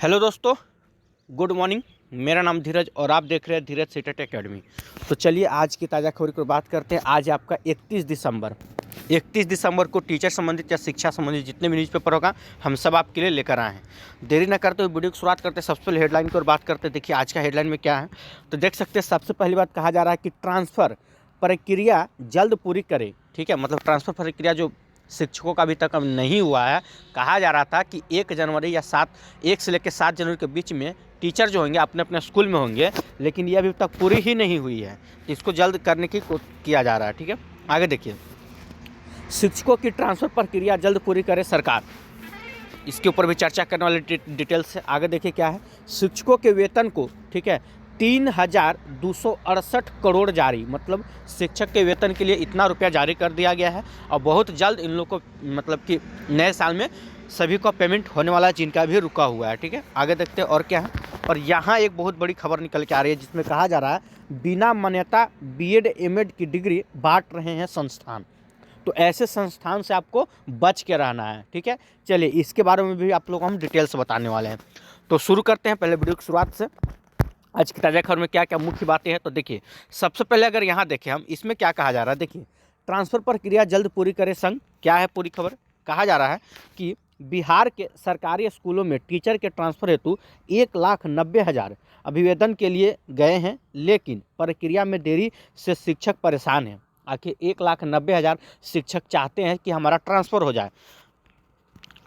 Hello दोस्तों, good morning. मेरा नाम धीरज और आप देख रहे हैं धीरज सीटेट एकेडमी। तो चलिए आज की ताज़ा खबर की बात करते हैं। आज है आपका 31 दिसंबर को टीचर संबंधित या शिक्षा संबंधित जितने भी न्यूज़पेपर होगा हम सब आपके लिए लेकर आए हैं। देरी न करते हुए वीडियो की शुरुआत करते हैं। सबसे पहले हेडलाइन की ओर बात करते हैं। देखिए आज का हेडलाइन में क्या है तो देख सकते हैं। सबसे पहली बात कहा जा रहा है कि ट्रांसफ़र प्रक्रिया जल्द पूरी करें। ठीक है, मतलब ट्रांसफ़र प्रक्रिया जो शिक्षकों का अभी तक नहीं हुआ है। कहा जा रहा था कि 1 जनवरी या 1 से लेकर 7 जनवरी के बीच में टीचर जो होंगे अपने अपने स्कूल में होंगे, लेकिन ये अभी तक पूरी ही नहीं हुई है। इसको जल्द करने की किया जा रहा है। ठीक है, आगे देखिए। शिक्षकों की ट्रांसफ़र प्रक्रिया जल्द पूरी करे सरकार, इसके ऊपर भी चर्चा करने वाले डिटेल्स से आगे देखिए क्या है। शिक्षकों के वेतन को, ठीक है, 3,268 करोड़ जारी, मतलब शिक्षक के वेतन के लिए इतना रुपया जारी कर दिया गया है और बहुत जल्द इन लोग को मतलब कि नए साल में सभी को पेमेंट होने वाला है जिनका भी रुका हुआ है। ठीक है, आगे देखते हैं और क्या है। और यहाँ एक बहुत बड़ी खबर निकल के आ रही है जिसमें कहा जा रहा है बिना मान्यता बीएड एमएड की डिग्री बांट रहे हैं संस्थान। तो ऐसे संस्थान से आपको बच के रहना है। ठीक है, चलिए इसके बारे में भी आप लोगों को हम डिटेल से बताने वाले हैं। तो शुरू करते हैं पहले वीडियो की शुरुआत से। आज की ताज़ा खबर में क्या क्या मुख्य बातें हैं तो देखिए। सबसे पहले अगर यहाँ देखें हम, इसमें क्या कहा जा रहा है। देखिए, ट्रांसफ़र प्रक्रिया जल्द पूरी करे संघ। क्या है पूरी खबर? कहा जा रहा है कि बिहार के सरकारी स्कूलों में टीचर के ट्रांसफ़र हेतु 1,90,000 अभिवेदन के लिए गए हैं, लेकिन प्रक्रिया में देरी से शिक्षक परेशान हैं। आखिर 1,90,000 शिक्षक चाहते हैं कि हमारा ट्रांसफ़र हो जाए।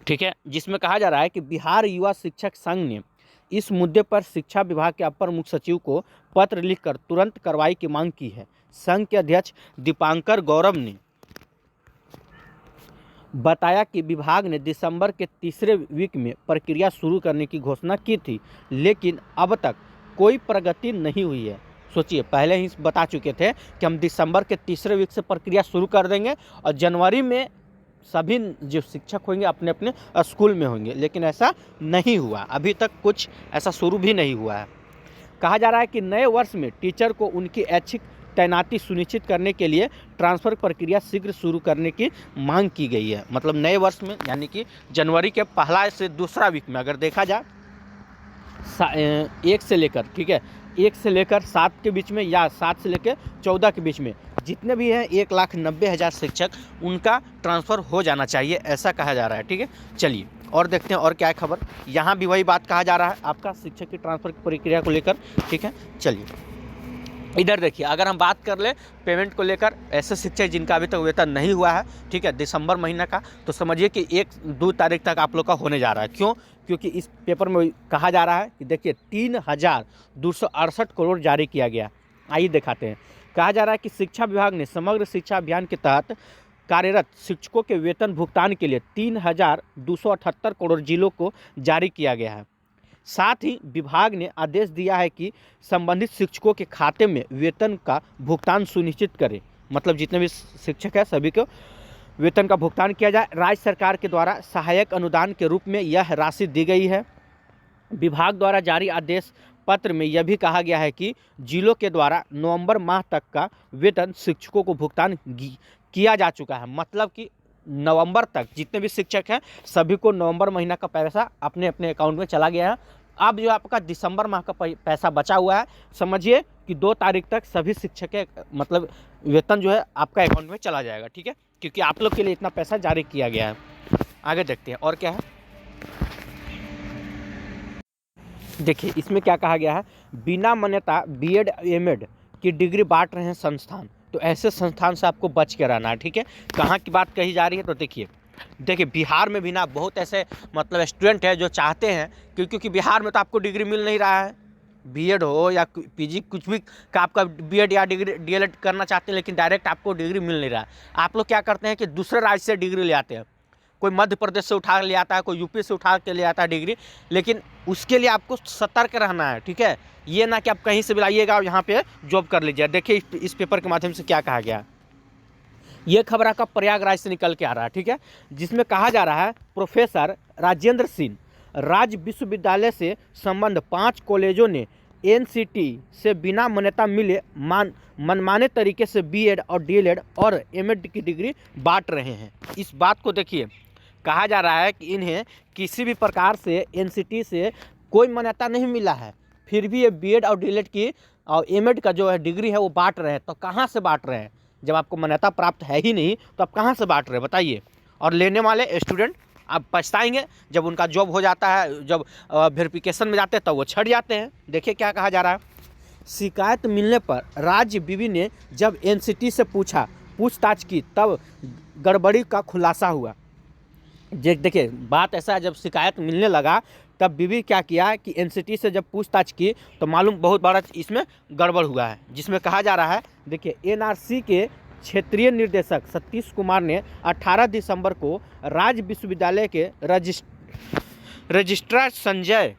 ठीक है, जिसमें कहा जा रहा है कि बिहार युवा शिक्षक संघ ने इस मुद्दे पर शिक्षा विभाग के अपर मुख्य सचिव को पत्र लिखकर तुरंत कार्रवाई की मांग की है। संघ के अध्यक्ष दीपांकर गौरव ने बताया कि विभाग ने दिसंबर के तीसरे वीक में प्रक्रिया शुरू करने की घोषणा की थी, लेकिन अब तक कोई प्रगति नहीं हुई है। सोचिए, पहले ही बता चुके थे कि हम दिसंबर के तीसरे वीक से प्रक्रिया शुरू कर देंगे और जनवरी में सभी जो शिक्षक होंगे अपने अपने स्कूल में होंगे, लेकिन ऐसा नहीं हुआ। अभी तक कुछ ऐसा शुरू भी नहीं हुआ है। कहा जा रहा है कि नए वर्ष में टीचर को उनकी ऐच्छिक तैनाती सुनिश्चित करने के लिए ट्रांसफ़र प्रक्रिया शीघ्र शुरू करने की मांग की गई है। मतलब नए वर्ष में यानी कि जनवरी के पहला से दूसरा वीक में अगर देखा जाए 1 से लेकर, ठीक है, 1 से लेकर 7 के बीच में या 7 से लेकर 14 के बीच में जितने भी हैं 1,90,000 शिक्षक, उनका ट्रांसफ़र हो जाना चाहिए, ऐसा कहा जा रहा है। ठीक है, चलिए और देखते हैं और क्या है खबर। यहाँ भी वही बात कहा जा रहा है आपका शिक्षक की ट्रांसफ़र की प्रक्रिया को लेकर। ठीक है, चलिए इधर देखिए। अगर हम बात कर ले पेमेंट को लेकर, ऐसे शिक्षक जिनका अभी तक वेतन नहीं हुआ है, ठीक है, दिसंबर महीना का, तो समझिए कि 1-2 तारीख तक आप लोग का होने जा रहा है। क्यों? क्योंकि इस पेपर में कहा जा रहा है कि देखिए 3,268 करोड़ जारी किया गया। आइए दिखाते हैं। कहा जा रहा है कि शिक्षा विभाग ने समग्र शिक्षा अभियान के तहत कार्यरत शिक्षकों के वेतन भुगतान के लिए 3,278 करोड़ जिलों को जारी किया गया है। साथ ही विभाग ने आदेश दिया है कि संबंधित शिक्षकों के खाते में वेतन का भुगतान सुनिश्चित करें। मतलब जितने भी शिक्षक हैं सभी को वेतन का भुगतान किया जाए। राज्य सरकार के द्वारा सहायक अनुदान के रूप में यह राशि दी गई है। विभाग द्वारा जारी आदेश पत्र में यह भी कहा गया है कि जिलों के द्वारा नवंबर माह तक का वेतन शिक्षकों को भुगतान किया जा चुका है। मतलब कि नवंबर तक जितने भी शिक्षक हैं सभी को नवंबर महीना का पैसा अपने अपने अकाउंट में चला गया है। अब जो आपका दिसंबर माह का पैसा बचा हुआ है, समझिए कि 2 तारीख तक सभी शिक्षक के मतलब वेतन जो है आपका अकाउंट में चला जाएगा। ठीक है, क्योंकि आप लोग के लिए इतना पैसा जारी किया गया है। आगे देखते हैं और क्या है। देखिए इसमें क्या कहा गया है, बिना मान्यता बीएड एमएड की डिग्री बांट रहे हैं संस्थान। तो ऐसे संस्थान से आपको बच के रहना है। ठीक है, कहाँ की बात कही जा रही है तो देखिए बिहार में भी ना बहुत ऐसे मतलब स्टूडेंट है जो चाहते हैं क्योंकि बिहार में तो आपको डिग्री मिल नहीं रहा है, बीएड हो या पीजी कुछ भी का आपका बीएड या डिग्री डीएलएड करना चाहते हैं, लेकिन डायरेक्ट आपको डिग्री मिल नहीं रहा है। आप लोग क्या करते हैं कि दूसरे राज्य से डिग्री ले आते हैं। कोई मध्य प्रदेश से उठा ले आता है, कोई यूपी से उठा के ले आता है डिग्री, लेकिन उसके लिए आपको सतर्क रहना है। ठीक है, ये ना कि आप कहीं से भी लाइएगा और यहाँ पे जॉब कर लीजिए। देखिए इस पेपर के माध्यम से क्या कहा गया। ये खबर आपका प्रयागराज से निकल के आ रहा है। ठीक है, जिसमें कहा जा रहा है प्रोफेसर राजेंद्र सिंह राज्य विश्वविद्यालय से संबंध 5 कॉलेजों ने एनसीटी से बिना मान्यता मिले मनमाने तरीके से बीएड और डीएलएड और एमएड की डिग्री बांट रहे हैं। इस बात को देखिए, कहा जा रहा है कि इन्हें किसी भी प्रकार से एनसीटी से कोई मान्यता नहीं मिला है, फिर भी ये बीएड और डीएलएड की और एमएड का जो है डिग्री है वो बांट रहे हैं। तो कहाँ से बांट रहे हैं? जब आपको मान्यता प्राप्त है ही नहीं तो आप कहाँ से बांट रहे हैं बताइए। और लेने वाले स्टूडेंट आप पछताएंगे जब उनका जॉब हो जाता है, जब वेरिफिकेशन में जाते हैं तब वो छट जाते हैं। देखिए क्या कहा जा रहा है, शिकायत मिलने पर राज्य बीवी ने जब एनसीटी से पूछताछ की तब गड़बड़ी का खुलासा हुआ। देखिए बात ऐसा है, जब शिकायत मिलने लगा तब बीवी क्या किया कि एनसीटी से जब पूछताछ की तो मालूम बहुत बड़ा इसमें गड़बड़ हुआ है, जिसमें कहा जा रहा है। देखिए एनआरसी के क्षेत्रीय निर्देशक सतीश कुमार ने 18 दिसंबर को राज्य विश्वविद्यालय के रजिस्ट्रार संजय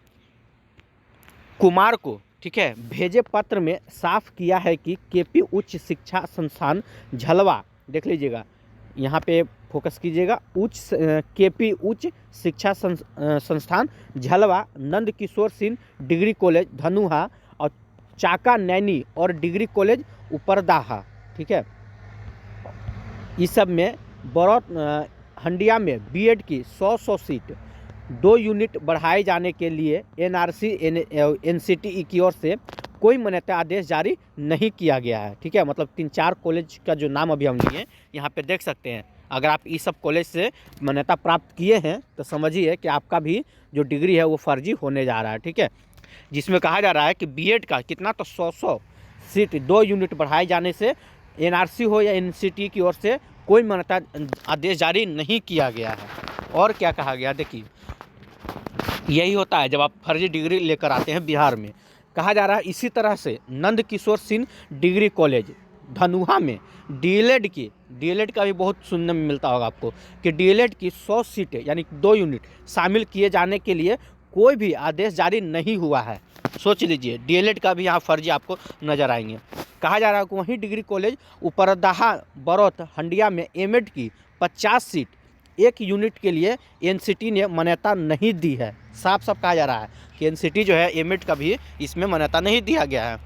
कुमार को, ठीक है, भेजे पत्र में साफ किया है कि केपी उच्च शिक्षा संस्थान झलवा, देख लीजिएगा यहाँ पे फोकस कीजिएगा, केपी उच्च शिक्षा संस्थान झलवा, नंद किशोर सिंह डिग्री कॉलेज धनुहा और चाका नैनी और डिग्री कॉलेज उपरदाहा, ठीक है, इस सब में बरौत हंडिया में बीएड की 100 सीट 2 यूनिट बढ़ाए जाने के लिए एनआरसी एनसीटीई की ओर से कोई मान्यता आदेश जारी नहीं किया गया है। ठीक है, मतलब 3-4 कॉलेज का जो नाम अभी हम लिए यहाँ पे देख सकते हैं। अगर आप इस सब कॉलेज से मान्यता प्राप्त किए हैं तो समझिए कि आपका भी जो डिग्री है वो फर्जी होने जा रहा है। ठीक है, जिसमें कहा जा रहा है कि बीएड का कितना तो 100 सीट 2 यूनिट बढ़ाए जाने से एनआरसी हो या एनसीटी की ओर से कोई मान्यता आदेश जारी नहीं किया गया है। और क्या कहा गया, देखिए यही होता है जब आप फर्जी डिग्री लेकर आते हैं बिहार में। कहा जा रहा है इसी तरह से नंद किशोर सिंह डिग्री कॉलेज धनुहा में डीएलएड का भी बहुत सुनने में मिलता होगा आपको कि डीएलएड की 100 सीटें यानी 2 यूनिट शामिल किए जाने के लिए कोई भी आदेश जारी नहीं हुआ है। सोच लीजिए, डीएलएड का भी यहाँ फर्जी आपको नजर आएंगे। कहा जा रहा है कि वहीं डिग्री कॉलेज उपरदाहा बरौत हंडिया में एमएड की 50 सीट 1 यूनिट के लिए एनसीटी ने मान्यता नहीं दी है। साफ साफ कहा जा रहा है कि एनसीटी जो है एमएड का भी इसमें मान्यता नहीं दिया गया है।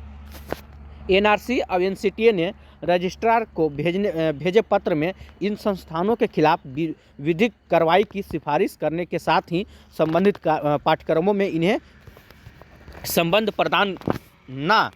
एनआरसी और एनसीटी ने रजिस्ट्रार को भेजे पत्र में इन संस्थानों के खिलाफ विधिक कार्रवाई की सिफारिश करने के साथ ही संबंधित पाठ्यक्रमों में इन्हें संबंध प्रदान न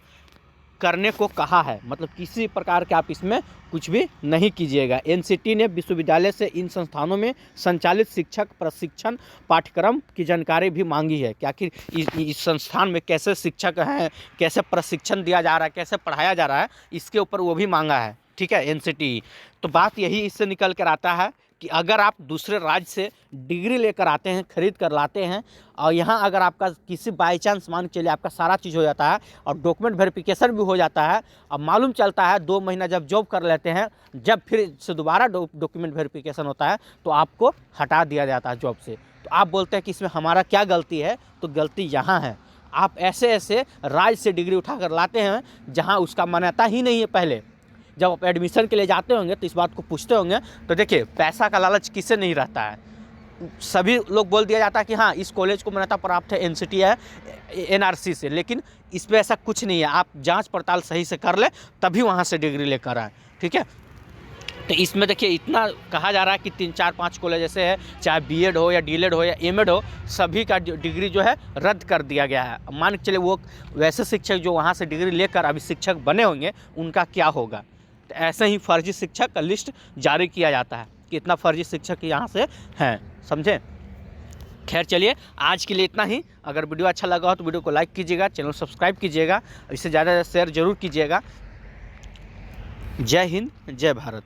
करने को कहा है। मतलब किसी प्रकार के आप इसमें कुछ भी नहीं कीजिएगा। एनसीटी ने विश्वविद्यालय से इन संस्थानों में संचालित शिक्षक प्रशिक्षण पाठ्यक्रम की जानकारी भी मांगी है कि आखिर इस संस्थान में कैसे शिक्षक हैं, कैसे प्रशिक्षण दिया जा रहा है, कैसे पढ़ाया जा रहा है, इसके ऊपर वो भी मांगा है। ठीक है, एनसीटी। तो बात यही इससे निकल कर आता है कि अगर आप दूसरे राज्य से डिग्री लेकर आते हैं, खरीद कर लाते हैं और यहाँ अगर आपका किसी बाई चांस मान के चलिए आपका सारा चीज़ हो जाता है और डॉक्यूमेंट वेरिफिकेशन भी हो जाता है, अब मालूम चलता है 2 महीना जब जॉब कर लेते हैं, जब फिर से दोबारा डॉक्यूमेंट वेरिफिकेशन होता है तो आपको हटा दिया जाता है जॉब से। तो आप बोलते हैं कि इसमें हमारा क्या गलती है, तो गलती यहाँ है। आप ऐसे ऐसे राज्य से डिग्री उठा कर लाते हैं जहाँ उसका मान्यता ही नहीं है। पहले जब आप एडमिशन के लिए जाते होंगे तो इस बात को पूछते होंगे, तो देखिए पैसा का लालच किसे नहीं रहता है। सभी लोग बोल दिया जाता है कि हाँ इस कॉलेज को मान्यता प्राप्त है एनसीटी है एनआरसी से, लेकिन इस पे ऐसा कुछ नहीं है। आप जांच पड़ताल सही से कर ले तभी वहाँ से डिग्री लेकर आए। ठीक है, तो इसमें देखिए इतना कहा जा रहा है कि 3-4-5 कॉलेज ऐसे है, चाहे बीएड हो या डीएलएड हो या एमएड हो, सभी का डिग्री जो है रद्द कर दिया गया है। मान के चलिए वो वैसे शिक्षक जो वहाँ से डिग्री लेकर अभी शिक्षक बने होंगे उनका क्या होगा। तो ऐसे ही फर्जी शिक्षक का लिस्ट जारी किया जाता है कि इतना फर्जी शिक्षक यहाँ से हैं, समझे। खैर चलिए आज के लिए इतना ही। अगर वीडियो अच्छा लगा हो तो वीडियो को लाइक कीजिएगा, चैनल सब्सक्राइब कीजिएगा, इससे ज़्यादा शेयर जरूर कीजिएगा। जय हिंद, जय भारत।